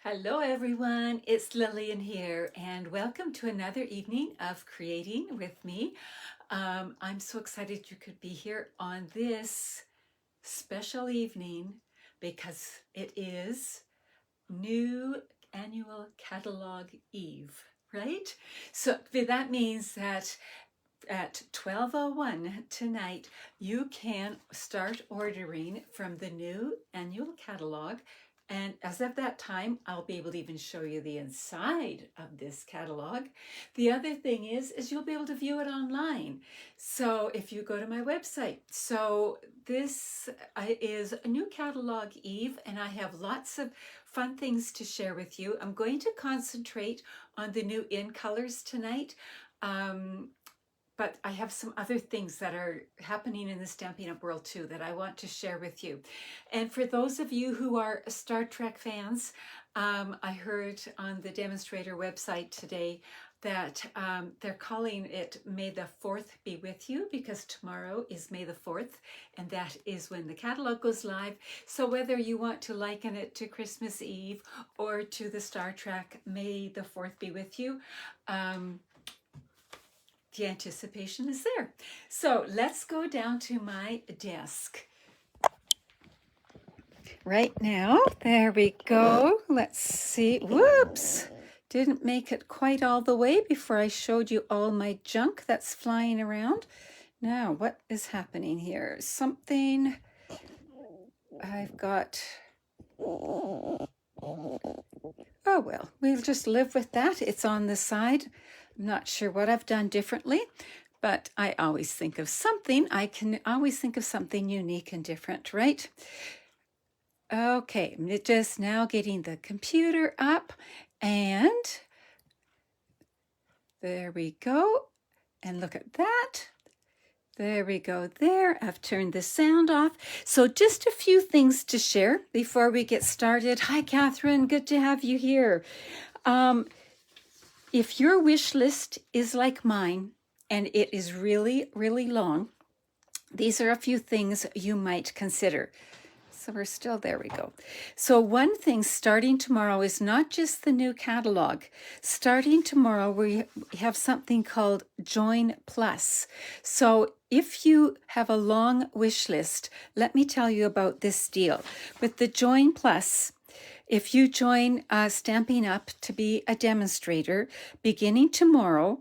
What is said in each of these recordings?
Hello everyone, it's Lillian here and welcome to another evening of creating with me. I'm so excited you could be here on this special evening because it is new annual catalog eve, right? So that means that at 12:01 tonight, you can start ordering from the new annual catalog. And as of that time, I'll be able to even show you the inside of this catalog. The other thing is you'll be able to view it online. So if you go to my website, so this is a new catalog eve, and I have lots of fun things to share with you. I'm going to concentrate on the new in colors tonight. But I have some other things that are happening in the Stampin' Up! World too that I want to share with you. And for those of you who are Star Trek fans, I heard on the demonstrator website today that they're calling it May the 4th be with you, because tomorrow is May the 4th, and that is when the catalog goes live. So whether you want to liken it to Christmas Eve or to the Star Trek May the 4th be with you, the anticipation is there. So let's go down to my desk. Right now, there we go. Let's see. Whoops! Didn't make it quite all the way before I showed you all my junk that's flying around. Now, what is happening here? Something I've got. Oh well, we'll just live with that. It's on the side. I'm not sure what I've done differently, but I always think of something. I can always think of something unique and different, right? Okay, I'm just now getting the computer up, and there we go. And look at that. There we go there. I've turned the sound off. So just a few things to share before we get started. Hi, Catherine. Good to have you here. If your wish list is like mine, and it is really, really long, these are a few things you might consider. So we're still, there we go. So one thing starting tomorrow is not just the new catalog. Starting tomorrow, we have something called Join Plus. So if you have a long wish list, let me tell you about this deal. With the Join Plus, if you join Stampin' Up! To be a demonstrator, beginning tomorrow,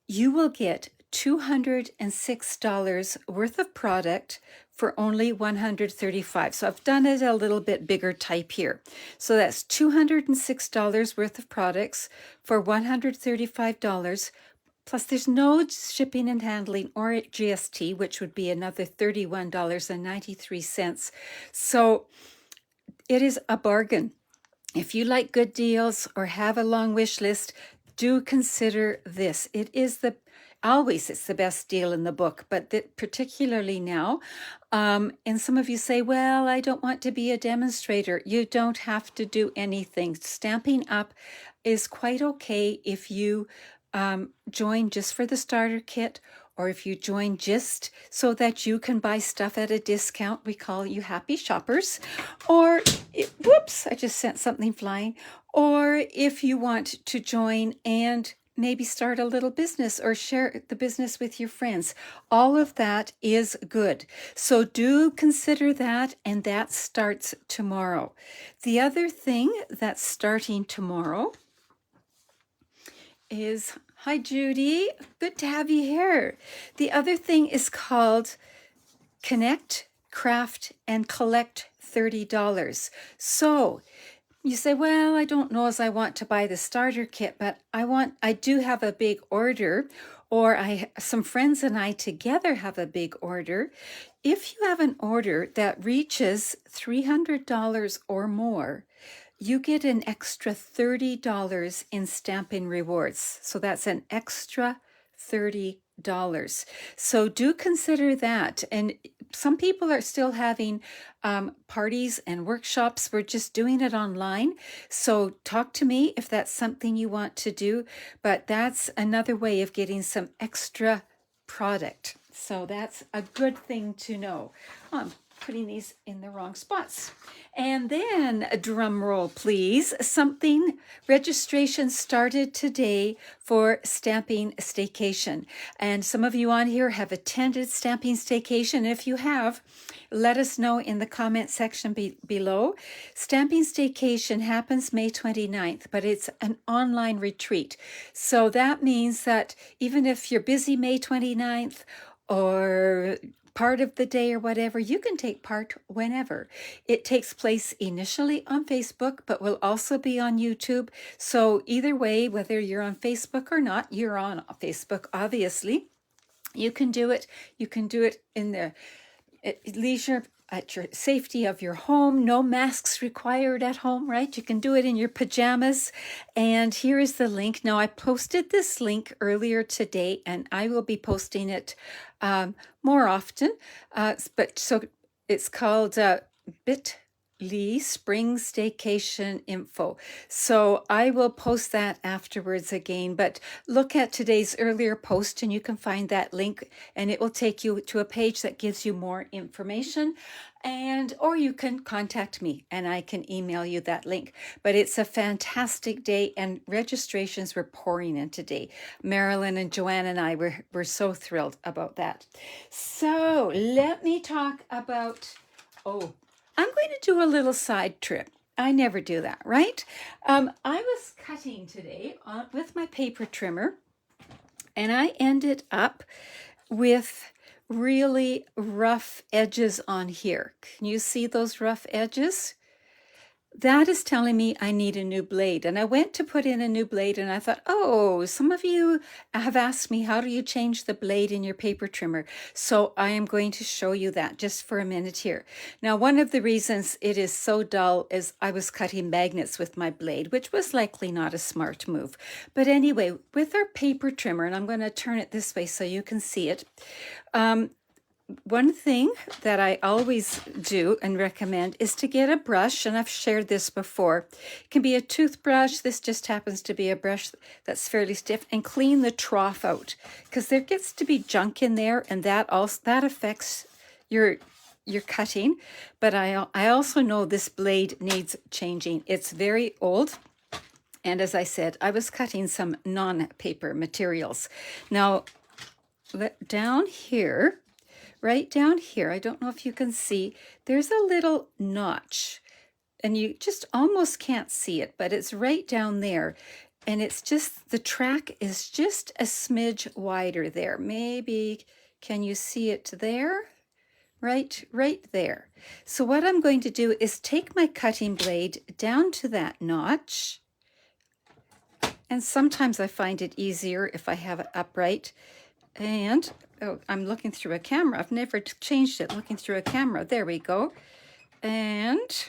you will get $206 worth of product for only $135. So I've done it a little bit bigger type here. So that's $206 worth of products for $135. Plus there's no shipping and handling or GST, which would be another $31.93. So it is a bargain. If you like good deals or have a long wish list, do consider this. It is it's the best deal in the book, but particularly now. And some of you say, well, I don't want to be a demonstrator. You don't have to do anything. Stampin' Up! Is quite okay if you join just for the starter kit, or if you join just so that you can buy stuff at a discount. We call you happy shoppers. Or, whoops, I just sent something flying. Or if you want to join and maybe start a little business or share the business with your friends. All of that is good. So do consider that, and that starts tomorrow. The other thing that's starting tomorrow is, hi Judy, good to have you here. The other thing is called Connect, Craft, and Collect $30. So you say, well, I don't know as I want to buy the starter kit, but I do have a big order, or some friends and I together have a big order. If you have an order that reaches $300 or more, you get an extra $30 in Stampin' Rewards. So that's an extra $30. So do consider that. And some people are still having parties and workshops. We're just doing it online. So talk to me if that's something you want to do. But that's another way of getting some extra product. So that's a good thing to know. putting these in the wrong spots. And then, a drum roll, please. Registration started today for Stamping Staycation. And some of you on here have attended Stamping Staycation. If you have, let us know in the comment section below. Stamping Staycation happens May 29th, but it's an online retreat. So that means that even if you're busy May 29th or part of the day or whatever, you can take part whenever. It takes place initially on Facebook, but will also be on YouTube. So either way, whether you're on Facebook or not, you're on Facebook, obviously. You can do it. You can do it in the leisure, at your safety of your home. No masks required at home, right? You can do it in your pajamas. And here is the link. Now, I posted this link earlier today, and I will be posting it more often. So it's called bit.ly Spring Staycation Info. So I will post that afterwards again, but look at today's earlier post and you can find that link, and it will take you to a page that gives you more information, or you can contact me and I can email you that link. But it's a fantastic day, and registrations were pouring in today. Marilyn and Joanne and I were so thrilled about that. So let me talk about, I'm going to do a little side trip. I never do that, right? I was cutting today with my paper trimmer, and I ended up with really rough edges on here. Can you see those rough edges? That is telling me I need a new blade. And I went to put in a new blade, and I thought, some of you have asked me, how do you change the blade in your paper trimmer? So I am going to show you that just for a minute here. Now, one of the reasons it is so dull is I was cutting magnets with my blade, which was likely not a smart move. But anyway, with our paper trimmer, and I'm going to turn it this way so you can see it, one thing that I always do and recommend is to get a brush, and I've shared this before. It can be a toothbrush. This just happens to be a brush that's fairly stiff, and clean the trough out, because there gets to be junk in there, and that affects your cutting. But I also know this blade needs changing. It's very old. And as I said, I was cutting some non-paper materials. Now, down here, right down here, I don't know if you can see, there's a little notch, and you just almost can't see it, but it's right down there. And it's just, the track is just a smidge wider there. Maybe, can you see it there? Right there. So what I'm going to do is take my cutting blade down to that notch. And sometimes I find it easier if I have it upright. And I'm looking through a camera. I've never changed it, looking through a camera. There we go. And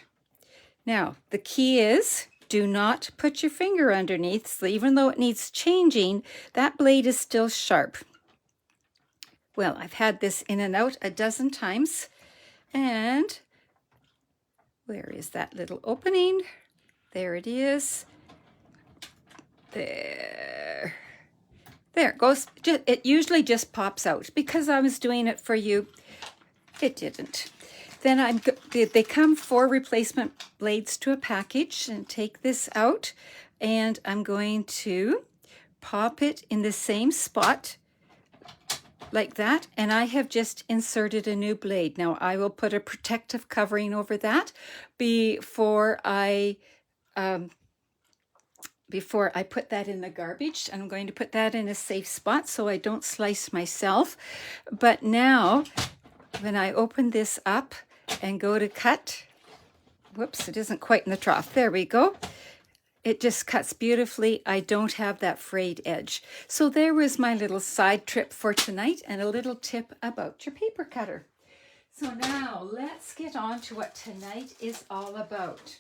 now the key is, do not put your finger underneath. So even though it needs changing, that blade is still sharp. Well, I've had this in and out a dozen times. And where is that little opening? There it is. There it goes. It usually just pops out. Because I was doing it for you, it didn't. Then they come 4 replacement blades to a package, and take this out, and I'm going to pop it in the same spot like that, and I have just inserted a new blade. Now I will put a protective covering over that before I put that in the garbage. I'm going to put that in a safe spot so I don't slice myself. But now, when I open this up and go to cut, whoops, it isn't quite in the trough. There we go. It just cuts beautifully. I don't have that frayed edge. So there was my little side trip for tonight, and a little tip about your paper cutter. So now let's get on to what tonight is all about.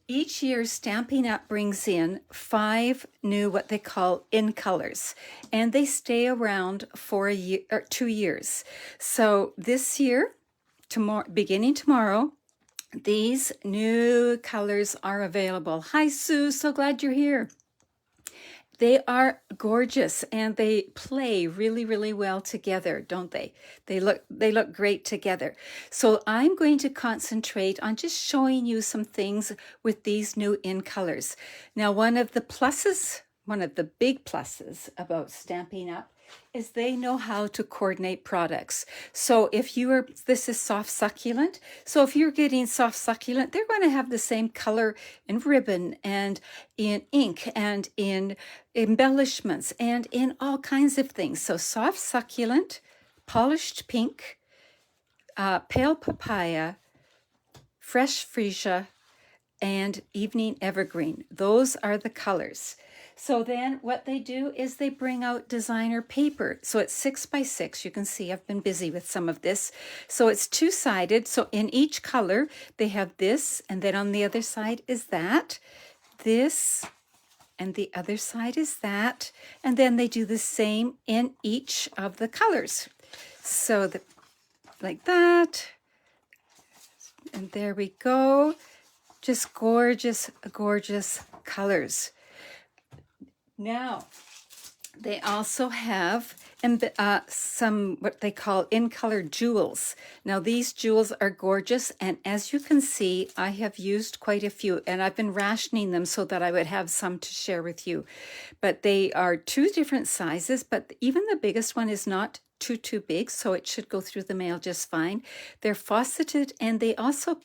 Each year, Stampin' Up! Brings in 5 new, what they call in colors, and they stay around for a year or 2 years. So this year, beginning tomorrow, these new colors are available. Hi, Sue, so glad you're here. They are gorgeous and they play really, really well together, don't they? They look great together. So I'm going to concentrate on just showing you some things with these new in colors. Now, one of the big pluses about Stampin' Up! Is they know how to coordinate products. So this is soft succulent. So if you're getting soft succulent, they're going to have the same color in ribbon and in ink and in embellishments and in all kinds of things. So soft succulent, polished pink, pale papaya, fresh freesia, and evening evergreen. Those are the colors. So then what they do is they bring out designer paper. So it's 6x6. You can see I've been busy with some of this. So it's two-sided. So in each color, they have this, and then on the other side is that, this, and the other side is that. And then they do the same in each of the colors. So like that. And there we go. Just gorgeous, gorgeous colors. Now, they also have some what they call in-color jewels. Now, these jewels are gorgeous, and as you can see, I have used quite a few, and I've been rationing them so that I would have some to share with you. But they are two different sizes, but even the biggest one is not too big, so it should go through the mail just fine. They're faceted, and they also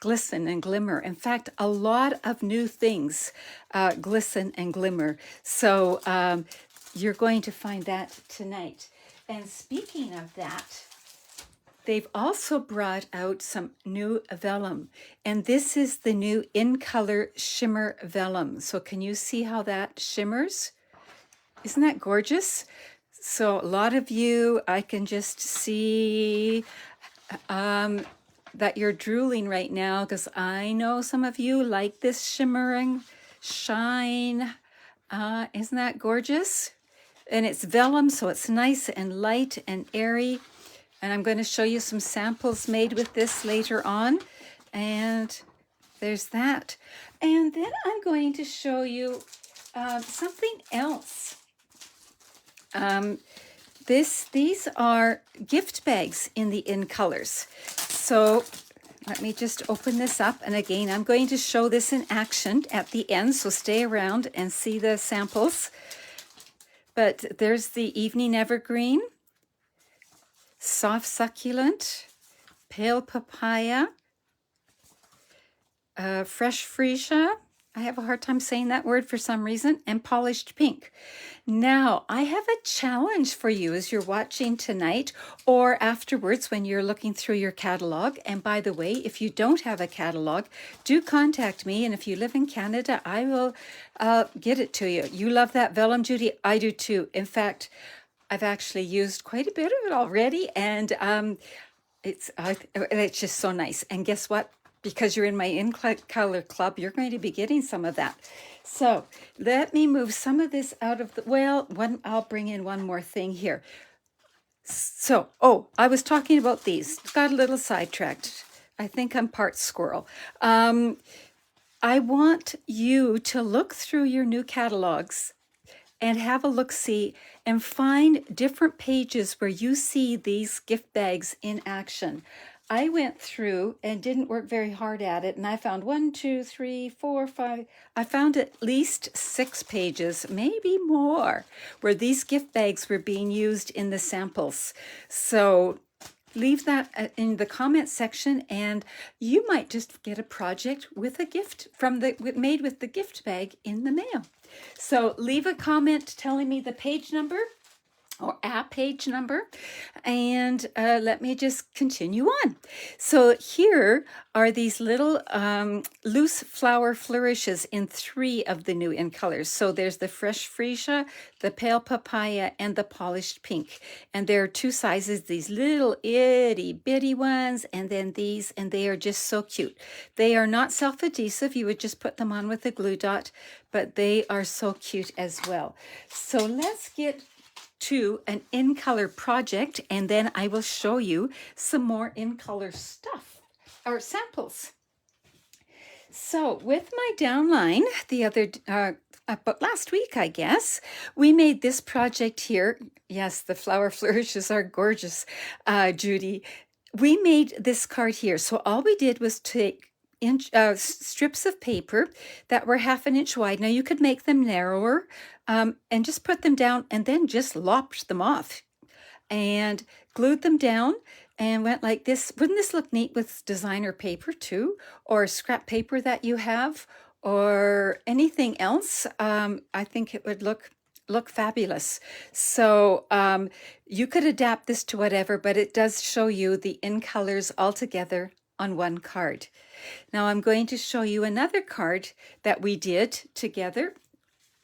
glisten and glimmer. In fact, a lot of new things glisten and glimmer. So you're going to find that tonight. And speaking of that, they've also brought out some new vellum. And this is the new in color Shimmer Vellum. So can you see how that shimmers? Isn't that gorgeous? So a lot of you, I can just see that you're drooling right now, because I know some of you like this shimmering shine. Isn't that gorgeous? And it's vellum, so it's nice and light and airy. And I'm going to show you some samples made with this later on. And there's that. And then I'm going to show you something else. These are gift bags in the in colors. So let me just open this up. And again, I'm going to show this in action at the end. So stay around and see the samples. But there's the evening evergreen, soft succulent, pale papaya, fresh freesia. I have a hard time saying that word for some reason, and polished pink. Now, I have a challenge for you as you're watching tonight or afterwards when you're looking through your catalog. And by the way, if you don't have a catalog, do contact me. And if you live in Canada, I will get it to you. You love that vellum, Judy? I do too. In fact, I've actually used quite a bit of it already, and it's just so nice. And guess what? Because you're in my in-color club, you're going to be getting some of that. So let me move some of this out of the, I'll bring in one more thing here. So, I was talking about these. Got a little sidetracked. I think I'm part squirrel. I want you to look through your new catalogs and have a look-see and find different pages where you see these gift bags in action. I went through and didn't work very hard at it, and I found 1, 2, 3, 4, 5. I found at least 6 pages, maybe more, where these gift bags were being used in the samples. So leave that in the comment section, and you might just get a project with a gift made with the gift bag in the mail. So leave a comment telling me the page number or a page number, and let me just continue on. So here are these little loose flower flourishes in 3 of the new in colors. So there's the fresh freesia, the pale papaya, and the polished pink. And there are 2 sizes, these little itty bitty ones, and then these, and they are just so cute. They are not self-adhesive. You would just put them on with a glue dot, but they are so cute as well. So let's get to an in-color project, and then I will show you some more in-color stuff or samples. So with my downline, about last week, I guess, we made this project here. Yes, the flower flourishes are gorgeous, Judy. We made this card here. So all we did was take strips of paper that were 1/2 inch wide. Now you could make them narrower and just put them down and then just lopped them off and glued them down and went like this. Wouldn't this look neat with designer paper too, or scrap paper that you have, or anything else? I think it would look fabulous. So you could adapt this to whatever, but it does show you the in colors all together on one card. Now I'm going to show you another card that we did together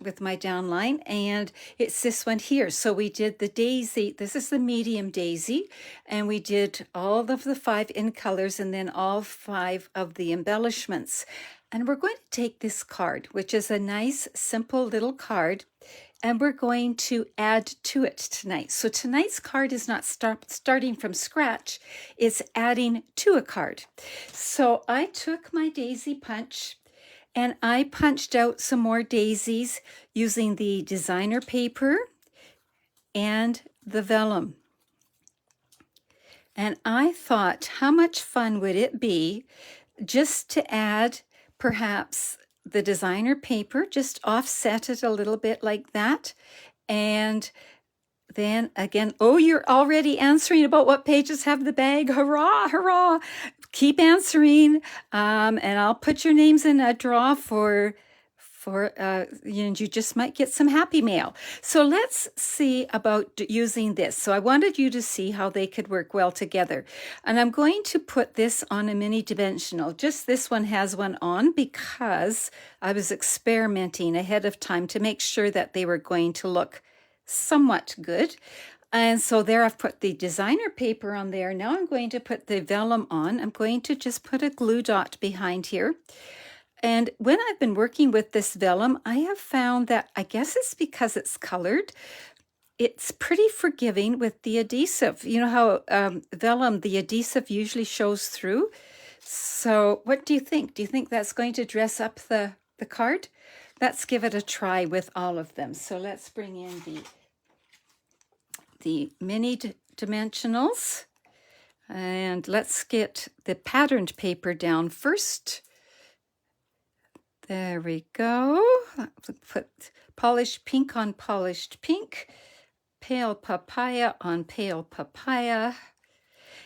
with my downline, and it's this one here. So we did the daisy. This is the medium daisy, and we did all of the 5 in colors and then all 5 of the embellishments. And we're going to take this card, which is a nice simple little card, and we're going to add to it tonight. So tonight's card is not starting from scratch, it's adding to a card. So I took my daisy punch and I punched out some more daisies using the designer paper and the vellum. And I thought, how much fun would it be just to add perhaps the designer paper, just offset it a little bit like that. And then again, oh, you're already answering about what pages have the bag. Hurrah, hurrah. Keep answering. And I'll put your names in a draw for you just might get some happy mail. So let's see about using this. So I wanted you to see how they could work well together. And I'm going to put this on a mini dimensional. Just this one has one on because I was experimenting ahead of time to make sure that they were going to look somewhat good. And so there I've put the designer paper on there. Now I'm going to put the vellum on. I'm going to just put a glue dot behind here. And when I've been working with this vellum, I have found that, I guess it's because it's colored, it's pretty forgiving with the adhesive. You know how vellum, the adhesive usually shows through. So what do you think? Do you think that's going to dress up the card? Let's give it a try with all of them. So let's bring in the mini dimensionals, and let's get the patterned paper down first. There we go. Put polished pink on polished pink, pale papaya on pale papaya.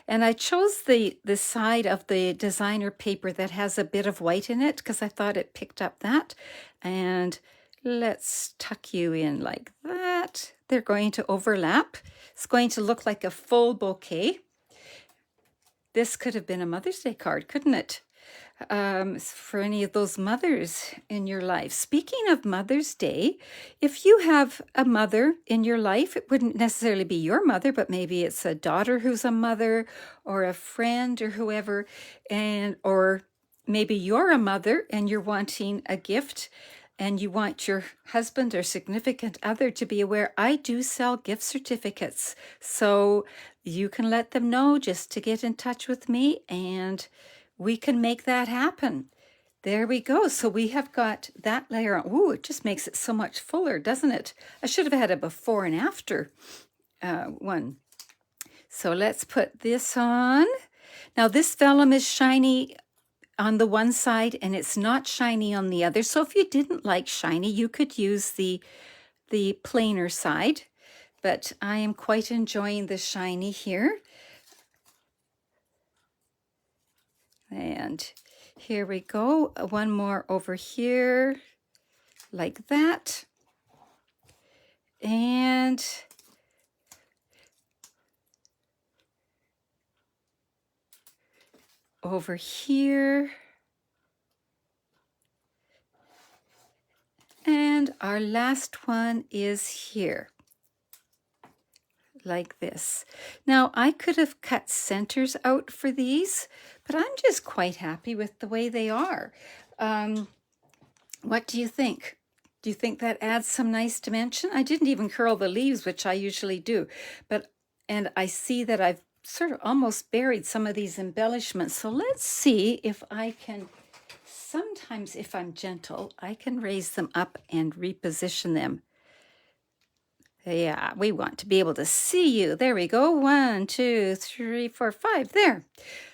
And I chose the side of the designer paper that has a bit of white in it because I thought it picked up that. And let's tuck you in like that. They're going to overlap. It's going to look like a full bouquet. This could have been a Mother's Day card, couldn't it? For any of those mothers in your life. Speaking of Mother's Day, if you have a mother in your life, it wouldn't necessarily be your mother, but maybe it's a daughter who's a mother or a friend or whoever, or maybe you're a mother and you're wanting a gift and you want your husband or significant other to be aware, I do sell gift certificates. So you can let them know just to get in touch with me and we can make that happen. There we go. So we have got that layer on. Ooh, it just makes it so much fuller, doesn't it? I should have had a before and after one. So let's put this on. Now this vellum is shiny on the one side and it's not shiny on the other. So if you didn't like shiny, you could use the plainer side. But I am quite enjoying the shiny here. And here we go, one more over here, like that. And over here. And our last one is here, like this. Now I could have cut centers out for these, but I'm just quite happy with the way they are. What do you think? Do you think that adds some nice dimension? I didn't even curl the leaves, which I usually do, and I see that I've sort of almost buried some of these embellishments. So let's see if I can sometimes if I'm gentle, I can raise them up and reposition them. Yeah, we want to be able to see you. There we go. 1, 2, 3, 4, 5. There.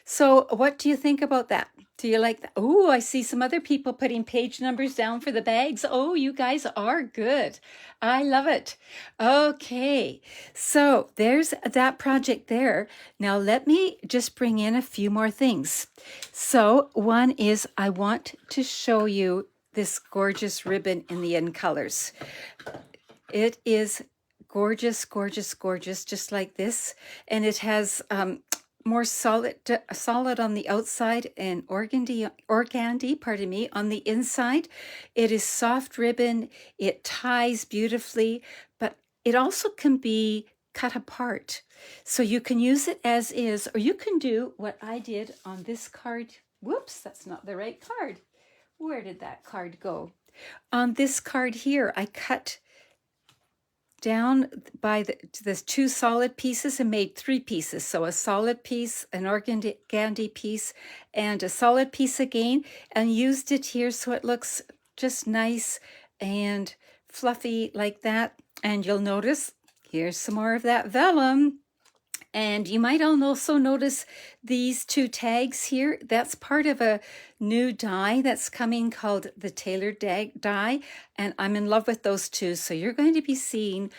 So what do you think about that? Do you like that? Oh, I see some other people putting page numbers down for the bags. Oh, you guys are good. I love it. Okay, so there's that project there. Now let me just bring in a few more things. So one is I want to show you this gorgeous ribbon in the In Colors. It is gorgeous, gorgeous, gorgeous, just like this. And it has more solid on the outside and organdy, pardon me, on the inside. It is soft ribbon. It ties beautifully, but it also can be cut apart. So you can use it as is, or you can do what I did on this card. Whoops, that's not the right card. Where did that card go? On this card here, I cut down by the 2 solid pieces and made 3 pieces. So a solid piece, an organdy piece, and a solid piece again, and used it here so it looks just nice and fluffy like that. And you'll notice here's some more of that vellum. And you might also notice these 2 tags here. That's part of a new die that's coming called the Tailored die. And I'm in love with those 2. So you're going to be seeing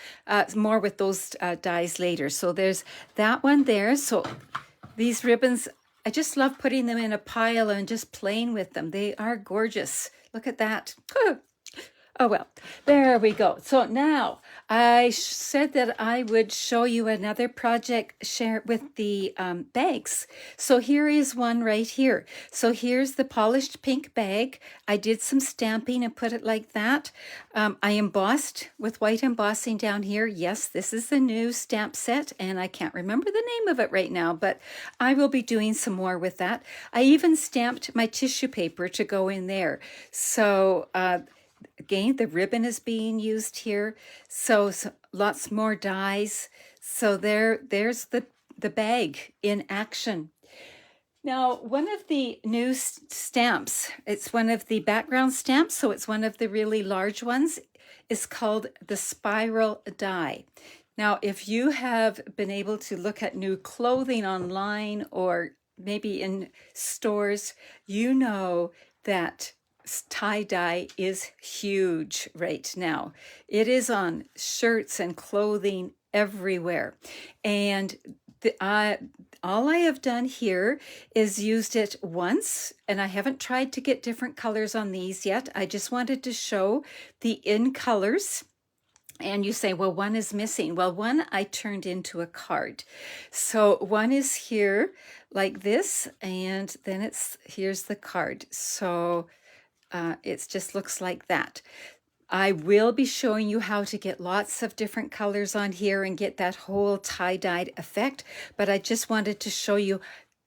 more with those dies later. So there's that one there. So these ribbons, I just love putting them in a pile and just playing with them. They are gorgeous. Look at that. Oh, well, there we go. So now I said that I would show you another project share with the bags. So here is one right here. So here's the polished pink bag. I did some stamping and put it like that. I embossed with white embossing down here. Yes, this is the new stamp set, and I can't remember the name of it right now, but I will be doing some more with that. I even stamped my tissue paper to go in there. So, again, the ribbon is being used here. So lots more dies. So there's the bag in action. Now, one of the new stamps, it's one of the background stamps, so it's one of the really large ones, is called the spiral die. Now, if you have been able to look at new clothing online or maybe in stores, you know that tie-dye is huge right now. It is on shirts and clothing everywhere. And all I have done here is used it once, and I haven't tried to get different colors on these yet. I just wanted to show the In Colors. And you say, well, one is missing. Well, one I turned into a card. So one is here like this, and then here's the card. So it just looks like that. I will be showing you how to get lots of different colors on here and get that whole tie-dyed effect, but I just wanted to show you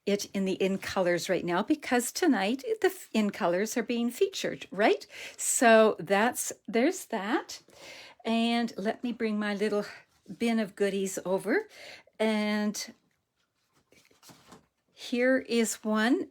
it in the In Colors right now because tonight the In Colors are being featured, right? So there's that. And let me bring my little bin of goodies over, and here is one.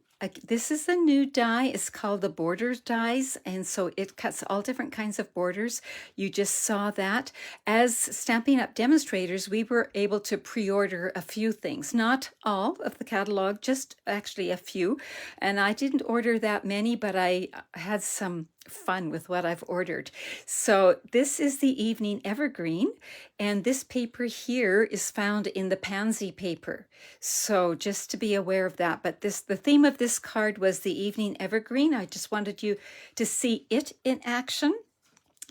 This is a new die. It's called the Borders dies, and so it cuts all different kinds of borders. You just saw that. As Stampin' Up! Demonstrators, we were able to pre-order a few things. Not all of the catalog, just actually a few. And I didn't order that many, but I had some fun with what I've ordered. So this is the Evening Evergreen, and this paper here is found in the Pansy paper. So just to be aware of that. But the theme of this card was the Evening Evergreen. I just wanted you to see it in action.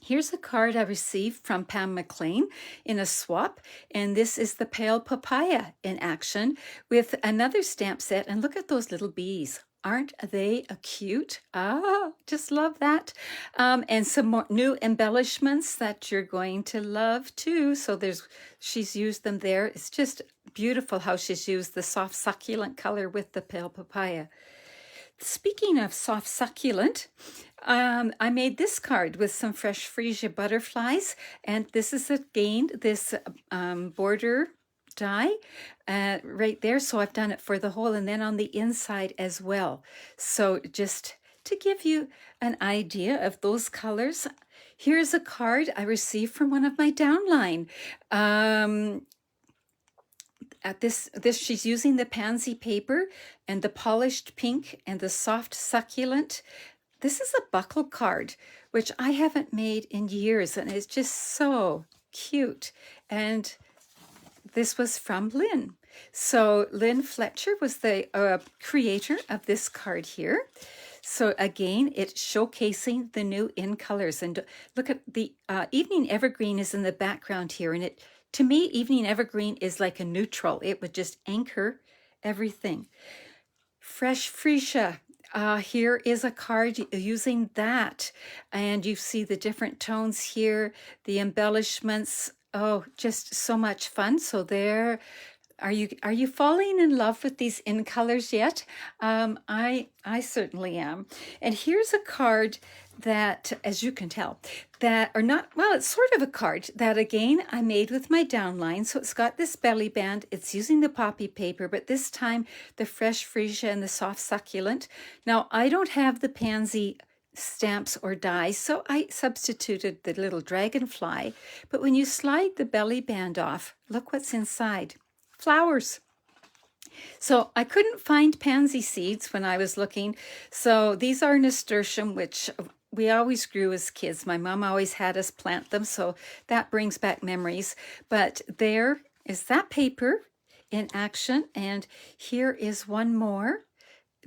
Here's a card I received from Pam McLean in a swap, and this is the Pale Papaya in action with another stamp set, and look at those little bees. Aren't they cute? Just love that. And some more new embellishments that you're going to love too. So she's used them there. It's just beautiful how she's used the soft succulent color with the Pale Papaya. Speaking of soft succulent, I made this card with some fresh freesia butterflies, and this is again this border die right there. So I've done it for the whole and then on the inside as well. So just to give you an idea of those colors, here's a card I received from one of my downline. At this she's using the pansy paper and the polished pink and the soft succulent. This is a buckle card, which I haven't made in years, and it's just so cute. And this was from Lynn. So Lynn Fletcher was the creator of this card here. So again, it's showcasing the new in colors. And look at the Evening Evergreen is in the background here. And to me, Evening Evergreen is like a neutral. It would just anchor everything. Fresh Freesia. Here is a card using that. And you see the different tones here, the embellishments. Oh, just so much fun. So there, are you falling in love with these in colors yet? I certainly am. And here's a card that, as you can tell, that are not, well, it's sort of a card that again I made with my downline. So it's got this belly band. It's using the poppy paper, but this time the Fresh Freesia and the soft succulent. Now I don't have the pansy stamps or dies, so I substituted the little dragonfly. But when you slide the belly band off, look what's inside. Flowers. So I couldn't find pansy seeds when I was looking. So these are nasturtium, which we always grew as kids. My mom always had us plant them, so that brings back memories. But there is that paper in action, and here is one more.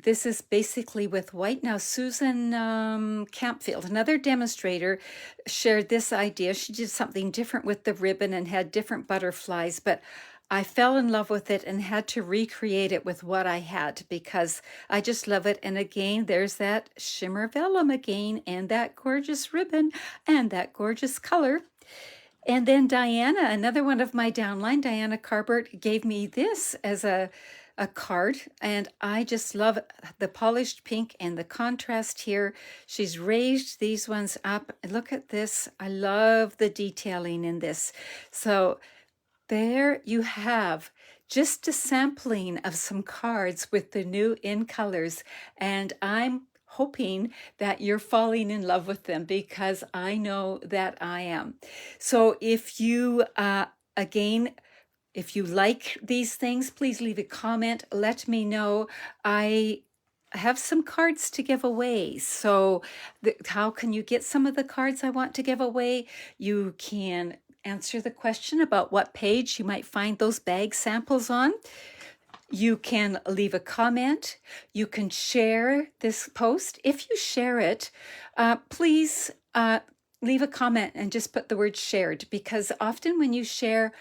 This is basically with white. Now, Susan Campfield, another demonstrator, shared this idea. She did something different with the ribbon and had different butterflies, but I fell in love with it and had to recreate it with what I had because I just love it. And again, there's that Shimmer Vellum again, and that gorgeous ribbon and that gorgeous color. And then Diana, another one of my downline, Diana Carbert, gave me this as a card, and I just love the polished pink and the contrast here. She's raised these ones up. Look at this. I love the detailing in this. So there you have just a sampling of some cards with the new in colors, and I'm hoping that you're falling in love with them because I know that I am. So if you again, if you like these things, please leave a comment. Let me know. I have some cards to give away. So how can you get some of the cards I want to give away? You can answer the question about what page you might find those bag samples on. You can leave a comment. You can share this post. If you share it, please leave a comment and just put the word shared, because often when you share,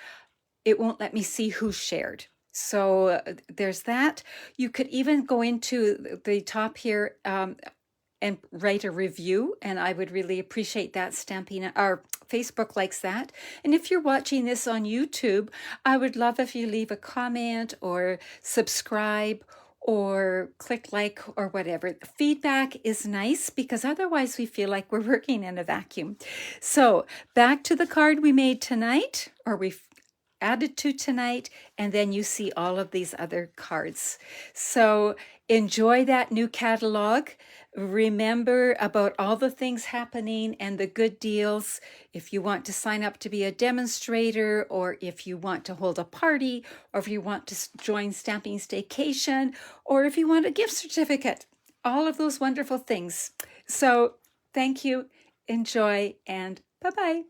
it won't let me see who shared. So there's that. You could even go into the top here and write a review, and I would really appreciate that. Stampin' or Facebook likes that. And if you're watching this on YouTube, I would love if you leave a comment or subscribe or click like or whatever. Feedback is nice because otherwise we feel like we're working in a vacuum. So back to the card we made tonight, or we added to tonight, and then you see all of these other cards. So enjoy that new catalog. Remember about all the things happening and the good deals. If you want to sign up to be a demonstrator, or if you want to hold a party, or if you want to join Stamping Staycation, or if you want a gift certificate, all of those wonderful things. So thank you, enjoy, and bye-bye.